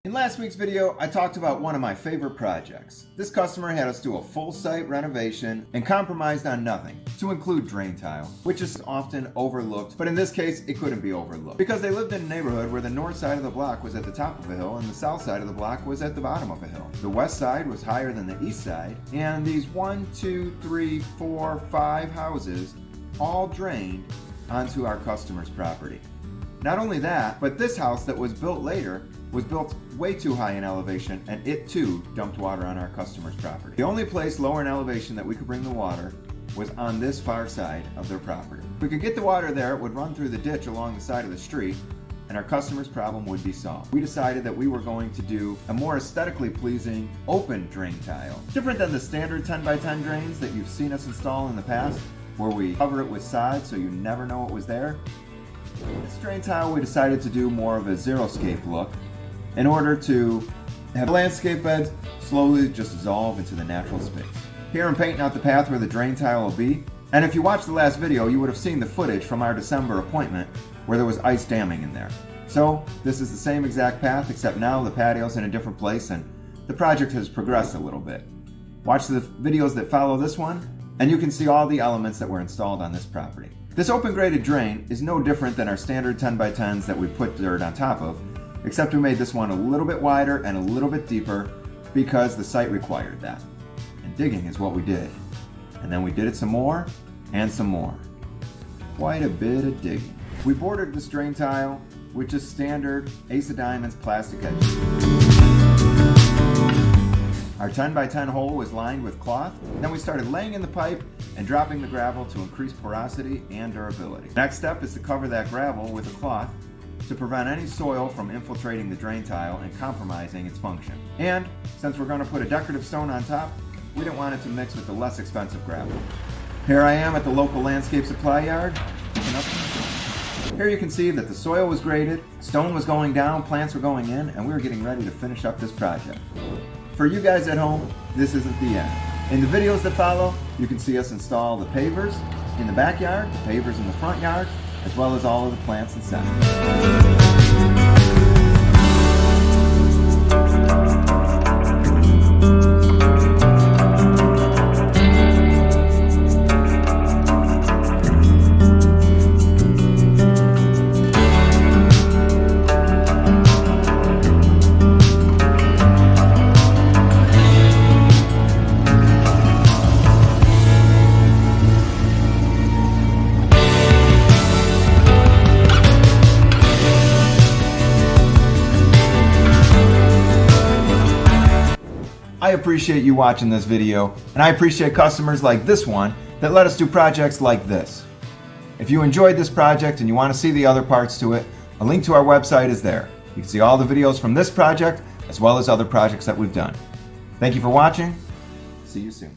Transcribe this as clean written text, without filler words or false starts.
In last week's video, I talked about one of my favorite projects. This customer had us do a full site renovation and compromised on nothing, to include drain tile, which is often overlooked, but in this case, it couldn't be overlooked. Because they lived in a neighborhood where the north side of the block was at the top of a hill and the south side of the block was at the bottom of a hill. The west side was higher than the east side, and these 1, 2, 3, 4, 5 houses all drained onto our customer's property. Not only that, but this house that was built later was built way too high in elevation, and it too dumped water on our customer's property. The only place lower in elevation that we could bring the water was on this far side of their property. If we could get the water there, it would run through the ditch along the side of the street, and our customer's problem would be solved. We decided that we were going to do a more aesthetically pleasing open drain tile. Different than the standard 10 by 10 drains that you've seen us install in the past, where we cover it with sod so you never know it was there. This drain tile we decided to do more of a xeriscape look in order to have landscape beds slowly just dissolve into the natural space. Here I'm painting out the path where the drain tile will be, and if you watched the last video you would have seen the footage from our December appointment where there was ice damming in there. So this is the same exact path, except now the patio's in a different place and the project has progressed a little bit. Watch the videos that follow this one and you can see all the elements that were installed on this property. This open graded drain is no different than our standard 10 by 10s that we put dirt on top of, except we made this one a little bit wider and a little bit deeper because the site required that. And digging is what we did. And then we did it some more and some more. Quite a bit of digging. We bordered this drain tile with just standard Ace of Diamonds plastic edges. Our 10 by 10 hole was lined with cloth. Then we started laying in the pipe and dropping the gravel to increase porosity and durability. Next step is to cover that gravel with a cloth to prevent any soil from infiltrating the drain tile and compromising its function. And since we're going to put a decorative stone on top, we didn't want it to mix with the less expensive gravel. Here I am at the local landscape supply yard, picking up some stone. Here you can see that the soil was graded, stone was going down, plants were going in, and we were getting ready to finish up this project. For you guys at home, this isn't the end. In the videos that follow, you can see us install the pavers in the backyard, the pavers in the front yard, as well as all of the plants inside. I appreciate you watching this video, and I appreciate customers like this one that let us do projects like this. If you enjoyed this project and you want to see the other parts to it, a link to our website is there. You can see all the videos from this project as well as other projects that we've done. Thank you for watching. See you soon.